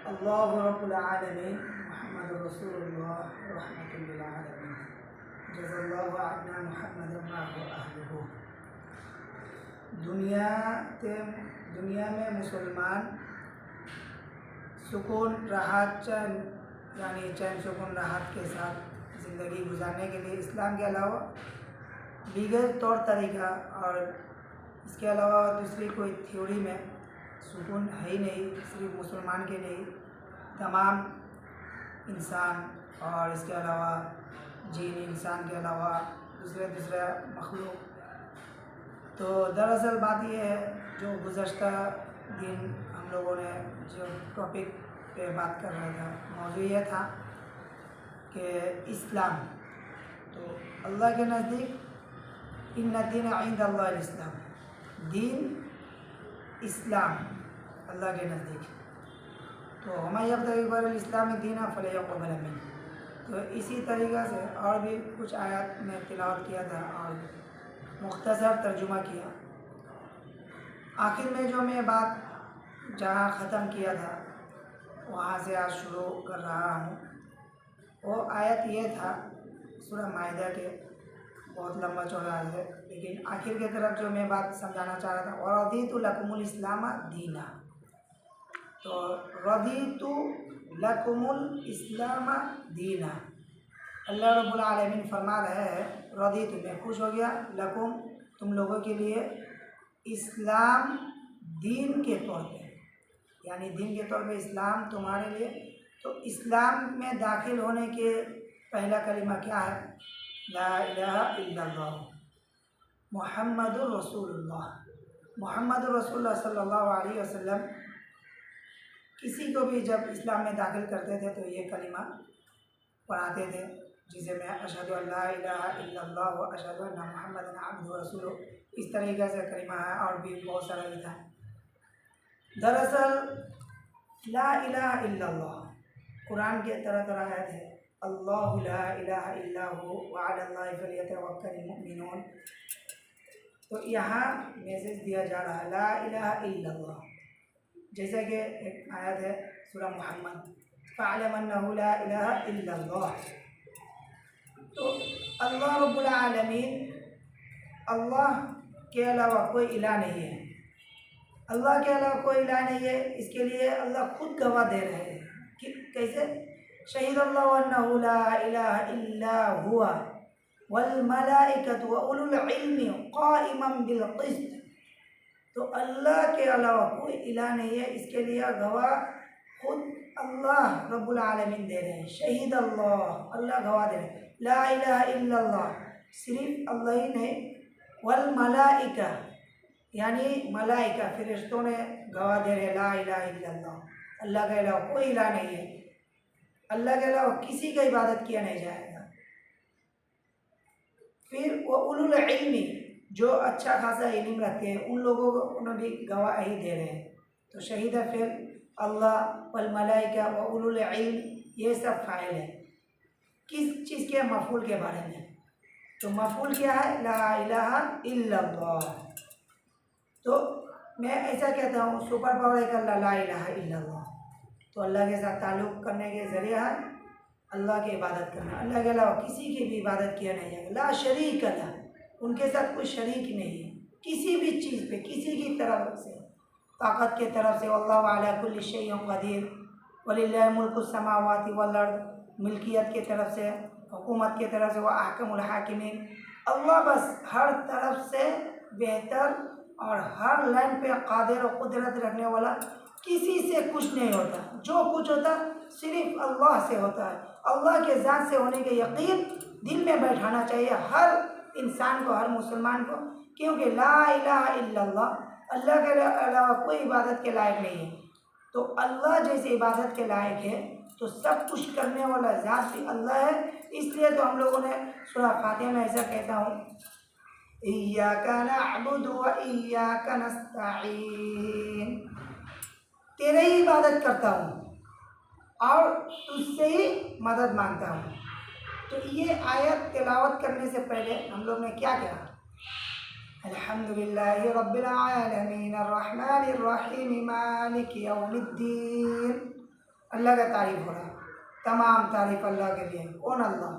अल्लाहु रब्बुल आलमीन मुहम्मदुर रसूलुल्लाह रहमतुल लिल आलमीन जज़ल्लाहु अन्ना मुहम्मदन व अहलुहु। दुनिया में मुसलमान सुकून राहत चैन सुकून राहत के साथ ज़िंदगी गुजारने के लिए इस्लाम के अलावा दीगर तौर तरीका और इसके अलावा दूसरी कोई थ्योरी में सुकून है ही नहीं। सिर्फ मुसलमान के नहीं, तमाम इंसान और इसके अलावा जीन इंसान के अलावा दूसरे मखलूक। तो दरअसल बात यह है, जो गुज़श्ता दिन हम लोगों ने जो टॉपिक पे बात कर रहे थे, मौजू यह था कि इस्लाम, तो अल्लाह के नज़दीक इन्ना दीन इंदल्लाहिल इस्लाम, दीन इस्लाम अल्लाह के नज़दीक। तो हमें यब्तग़ी इस्लामी दीना फलयक़बल मिन्हु। तो इसी तरीक़ा से और भी कुछ आयत में तिलावत किया था और मुख्तसर तर्जुमा किया। आखिर में जो मैं बात जहाँ ख़त्म किया था वहाँ से आज शुरू कर रहा हूँ। वो आयत ये था सूरह माइदा के, बहुत लंबा चौड़ा है, लेकिन आखिर की तरफ जो मैं बात समझाना चाह रहा था, और रदीतु लकुमुल इस्लाम दीना। तो रदीतु लकुमुल इस्लाम दीना, अल्लाह रब्बुल आलमीन फरमा रहे हैं, रदीतु मैं खुश हो गया, लकुम तुम लोगों के लिए, इस्लाम दीन के तौर पे, यानी दीन के तौर पे इस्लाम तुम्हारे लिए। तो इस्लाम में दाखिल होने के पहला कलिमा क्या है? ला इलाहा इल्लल्लाह मुहम्मदुर रसूलुल्लाह। मुहम्मदुर रसूलुल्लाह सल्लल्लाहु अलैहि वसल्लम किसी को भी जब इस्लाम में दाखिल करते थे तो ये कलिमा पढ़ाते थे, जिसे मैं अशहदु अल्ला इलाहा इल्लल्लाह व अशहदु अन्ना मुहम्मदन अब्दुहु व रसूलुहु, इस तरीक़े से कलिमा है और भी बहुत सारा भी था। दरअसल ला इलाहा इल्लल्लाह कुरान के तरह आयत है, अल्लाहु ला इलाहा इल्ला हु व अलल्लाहि फलियतवक्कलिल मुमिनून। तो यहाँ मैसेज दिया जा रहा है ला इलाहा इल्लल्लाह, जैसे कि एक आयत है सूरह मोहम्मद, फ़अलम अन्नहु ला इलाहा इल्लल्लाह। तो अल्लाह रब्बुल आलमीन, अल्लाह के अलावा कोई इलाह नहीं है, अल्लाह के अलावा कोई इलाह नहीं है। इसके लिए अल्लाह खुद गवाह दे रहे हैं कि कैसे, शहीदल्लाहु अन्नहु ला इलाहा इल्ला हुवा वल मलाइकतु व उलुल इल्मी क़ाइमन बिल क़िस्त। तो अल्लाह के अलावा कोई इलाह नहीं है, इसके लिए गवाह खुद अल्लाह रब्बुल आलमीन दे रहे हैं। शहीद अल्लाह, अल्लाह गवाह दे रहे हैं, ला इलाहा इल्लल्लाह सिर्फ अल्लाह ही नहीं, वल मलाइका यानी मलाइका फरिश्तों ने गवाह दे रहे ला इलाहा इल्लल्लाह, अल्लाह के अलावा कोई इलाह नहीं है, अल्लाह के अलावा किसी का इबादत किया नहीं जाएगा। फिर वो उलुल इल्मी, जो अच्छा खासा इल्म रखते हैं, उन लोगों को उन्हें भी गवाही दे रहे हैं। तो शहीद फिर अल्लाह वल मलाइका व उलुल इल्म, ये सब फाइल है किस चीज़ के? मफूल के बारे में। तो मफूल क्या है? ला इलाहा इल्लल्लाह। तो मैं ऐसा कहता हूँ, सुपर पावर है अल्लाह ला इलाहा इल्लल्लाह, तो अल्लाह के साथ ताल्लुक़ करने के ज़रिया है अल्लाह की इबादत करना, अल्लाह के अलावा किसी की भी इबादत किया नहीं जाएगा। ला शरीक ला, उनके साथ कोई शरीक नहीं है किसी भी चीज़ पे, किसी की तरफ से, ताकत के तरफ से। वल्लाहु अला कुल्लि शैइन क़दीर वलिल्लाहि मुल्कु समावाति वल अर्द, मिल्कियत के तरफ से, हुकूमत के तरफ से, व अहकमुल हाकिमीन, अल्लाह बस हर तरफ से बेहतर और हर लाइन पे कादिर और कुदरत रखने वाला, किसी से कुछ नहीं होता, जो कुछ होता सिर्फ अल्लाह से होता है। अल्लाह के ज़ात से होने के यकीन दिल में बैठाना चाहिए हर इंसान को, हर मुसलमान को, क्योंकि ला इलाहा इल्लल्लाह, अल्लाह के अलावा कोई इबादत के लायक नहीं है। तो अल्लाह जैसे इबादत के लायक है तो सब कुछ करने वाला ज़ात भी अल्लाह है। इसलिए तो हम लोगों ने सूरह फातिहा में ऐसा कहता हूँ, इय्याका नअबुदु व इय्याका नस्तईन, तेरे ही इबादत करता हूँ और तुझसे ही मदद मांगता हूँ। तो ये आयत तिलावत करने से पहले हम लोग ने क्या किया? अल्हम्दुलिल्लाहि रब्बिल आलमीन अर्रहमानिर रहीम मालिकि यौमिद्दीन अल्लाह का तारीफ़ हो रहा, तमाम तारीफ़ अल्लाह के लिए। कौन? अल्लाह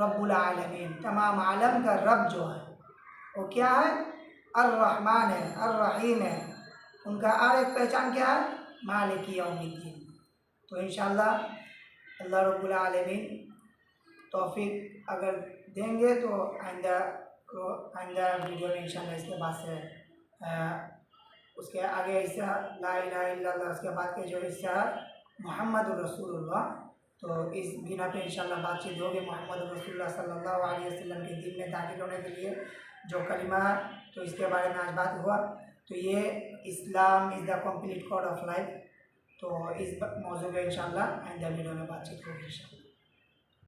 रब्बुल आलमीन, तमाम आलम का रब जो है वो क्या है? अर्रहमान है, अर्रहीम है। उनका और एक पहचान क्या है? मालिक यौमिद्दीन। तो इंशाअल्लाह अल्लाह रब्बुल आलमीन तौफीक अगर देंगे तो आइंदा वीडियो में इंशाअल्लाह इसके बाद से उसके आगे हिस्सा ला इलाहा इल्लल्लाह, उसके बाद के जो हिस्सा मुहम्मद रसूलुल्लाह, तो इस बिना पे इंशाअल्लाह बातचीत होगी मोहम्मद रसूलुल्लाह सल्लल्लाहु अलैहि वसल्लम के दीन में दाखिल होने के लिए जो कलिमा, तो इसके बारे में आज बात हुआ। तो ये Islam is the complete code of life. तो इस मौजू पे इंशाअल्लाह आइंदा वीडियो में बातचीत होगी इंशाअल्लाह।